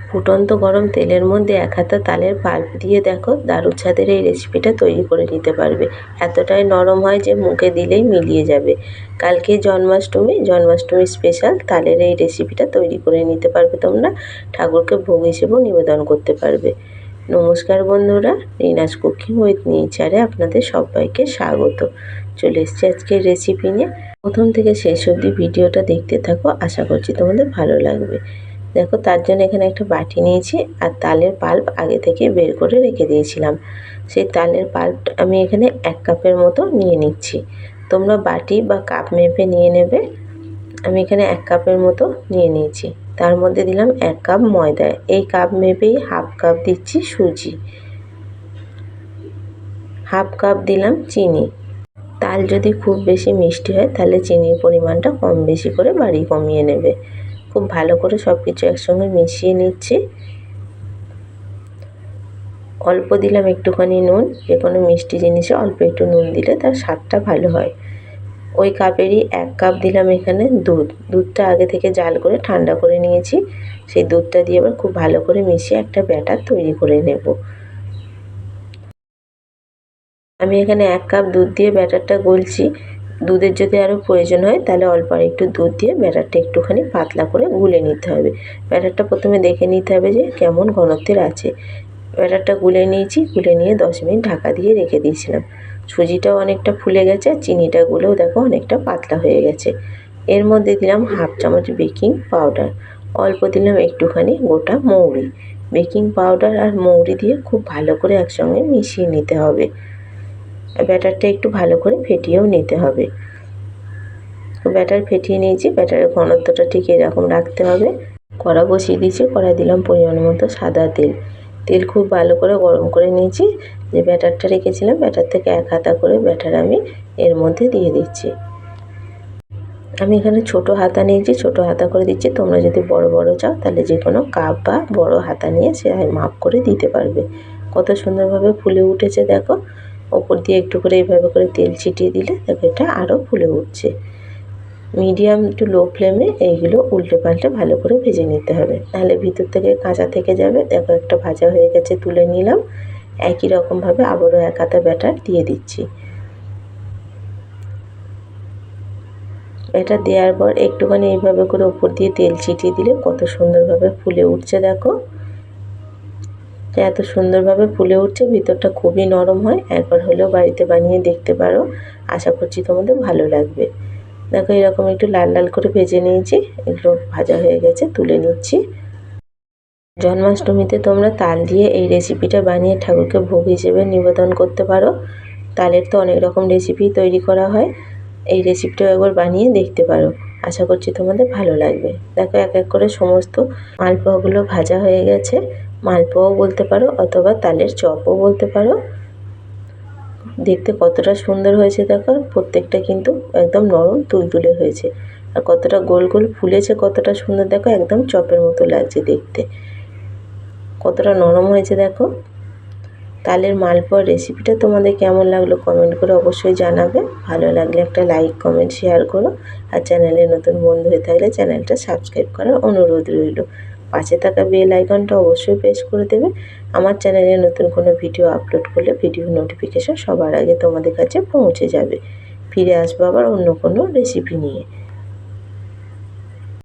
ফুটন্ত গরম তেলের মধ্যে 1 হাতা তালের পাল্প দিয়ে দেখো দারুণ স্বাদের এই রেসিপিটা তৈরি করে নিতে পারবে। এতটাই নরম হয় যে মুখে দিলেই মিলিয়ে যাবে। কালকে জন্মাষ্টমী স্পেশাল তালের এই রেসিপিটা তৈরি করে নিতে পারবে তোমরা। ঠাকুরকে ভোগ হিসেবেও নিবেদন করতে পারবে। নমস্কার বন্ধুরা, রিনাস কুকিং উইথ নেচারে আপনাদের সবাইকে স্বাগত। চলে এসেছি আজকের রেসিপি নিয়ে। প্রথম থেকে শেষ অবধি ভিডিওটা দেখতে থাকো, আশা করছি তোমাদের ভালো লাগবে। দেখো, তার জন্য এখানে একটা বাটি নিয়েছি আর তালের পাল্প আগে থেকে বের করে রেখে দিয়েছিলাম। সেই তালের পাল্পটা আমি এখানে 1 কাপের মতো নিয়ে নিচ্ছি। তোমরা বাটি বা কাপ মেপে নিয়ে নেবে। আমি এখানে 1 কাপের মতো নিয়ে নিয়েছি। তার মধ্যে দিলাম 1 কাপ ময়দা। এই কাপ মেপেই হাফ কাপ দিচ্ছি সুজি, হাফ কাপ দিলাম চিনি। তাল যদি খুব বেশি মিষ্টি হয় তাহলে চিনির পরিমাণটা কম বেশি করে বাড়িয়ে কমিয়ে নেবে। খুব ভালো করে সব কিছু একসঙ্গে মিশিয়ে নিচ্ছি। অল্প দিলাম একটুখানি নুন। যে কোনো মিষ্টি জিনিসে অল্প একটু নুন দিলে তার স্বাদটা ভালো হয়। ওই কাপেরই 1 কাপ দিলাম এখানে দুধ। দুধটা আগে থেকে জাল করে ঠান্ডা করে নিয়েছি। সেই দুধটা দিয়ে এবার খুব ভালো করে মিশিয়ে একটা ব্যাটার তৈরি করে নেব। আমি এখানে 1 কাপ দুধ দিয়ে ব্যাটারটা গলছি। দুধের যদি আরও প্রয়োজন হয় তাহলে অল্প একটু দুধ দিয়ে ব্যাটারটা একটুখানি পাতলা করে গুলে নিতে হবে। ব্যাটারটা প্রথমে দেখে নিতে হবে যে কেমন ঘনত্বের আছে। ব্যাটারটা গুলে নিয়েছি। গুলে নিয়ে 10 মিনিট ঢাকা দিয়ে রেখে দিয়েছিলাম। সুজিটাও অনেকটা ফুলে গেছে আর চিনিটা গুলেও দেখো অনেকটা পাতলা হয়ে গেছে। এর মধ্যে দিলাম হাফ চামচ বেকিং পাউডার, অল্প দিলাম একটুখানি গোটা মৌরি। বেকিং পাউডার আর মৌরি দিয়ে খুব ভালো করে একসঙ্গে মিশিয়ে নিতে হবে। ব্যাটারটা একটু ভালো করে ফেটিয়েও নিতে হবে। ব্যাটার ফেটিয়ে নিয়েছি। ব্যাটারের ঘনত্বটা ঠিক এরকম রাখতে হবে। কড়া বসিয়ে দিয়েছি। কড়াই দিলাম পরিমাণ মতো সাদা তেল। তেল খুব ভালো করে গরম করে নিয়েছি। যে ব্যাটারটা রেখেছিলাম ব্যাটার থেকে 1 হাতা করে ব্যাটার আমি এর মধ্যে দিয়ে দিচ্ছি। আমি এখানে ছোট হাতা নিয়েছি, ছোট হাতা করে দিচ্ছি। তোমরা যদি বড় বড় চাও তাহলে যে কোনো কাপ বা বড় হাতা নিয়ে সে মাপ করে দিতে পারবে। কত সুন্দরভাবে ফুলে উঠেছে দেখো। ওপর দিয়ে একটু করে এইভাবে করে তেল ছিটিয়ে দিলে দেখো এটা আরও ফুলে উঠছে। মিডিয়াম টু লো ফ্লেমে এইগুলো উল্টে পাল্টে ভালো করে ভেজে নিতে হবে, নাহলে ভিতর থেকে কাঁচা থেকে যাবে। দেখো একটা ভাজা হয়ে গেছে, তুলে নিলাম। একই রকমভাবে আবারও 1 হাতা ব্যাটার দিয়ে দিচ্ছি। এটা দেওয়ার পর একটুখানি এইভাবে করে উপর দিয়ে তেল ছিটিয়ে দিলে কত সুন্দরভাবে ফুলে উঠছে দেখো। এত সুন্দরভাবে ফুলে উঠছে, ভিতরটা খুবই নরম হয়। একবার হলেও বাড়িতে বানিয়ে দেখতে পারো, আশা করছি তোমাদের ভালো লাগবে। দেখো এরকম একটু লাল লাল করে ভেজে নিয়েছি। এগুলো ভাজা হয়ে গেছে, তুলে নিচ্ছি। জন্মাষ্টমীতে তোমরা তাল দিয়ে এই রেসিপিটা বানিয়ে ঠাকুরকে ভোগ হিসেবে নিবেদন করতে পারো। তালের তো অনেক রকম রেসিপি তৈরি করা হয়। এই রেসিপিটাও একবার বানিয়ে দেখতে পারো, আশা করছি তোমাদের ভালো লাগবে। দেখো এক এক করে সমস্ত মালপোয়াগুলো ভাজা হয়ে গেছে। মালপোয়াও বলতে পারো অথবা তালের চপও বলতে পারো। দেখতে কতটা সুন্দর হয়েছে দেখো। প্রত্যেকটা কিন্তু একদম নরম তুলতুলে হয়েছে। আর কতটা গোল গোল ফুলেছে, কতটা সুন্দর দেখো। একদম চপের মতো লাগছে দেখতে। কতটা নরম হয়েছে দেখো। তালের মালপোয়ার রেসিপিটা তোমাদের কেমন লাগলো কমেন্ট করে অবশ্যই জানাবে। ভালো লাগলে একটা লাইক কমেন্ট শেয়ার করো। আর চ্যানেলে নতুন বন্ধু হয়ে থাকলে চ্যানেলটা সাবস্ক্রাইব করার অনুরোধ রইল। পাশে থাকা বেল আইকনটা অবশ্যই প্রেস করে দেবে। আমার চ্যানেলে নতুন কোনো ভিডিও আপলোড করলে ভিডিও নোটিফিকেশন সবার আগে তোমাদের কাছে পৌঁছে যাবে। ফিরে আসবো আবার অন্য কোনো রেসিপি নিয়ে।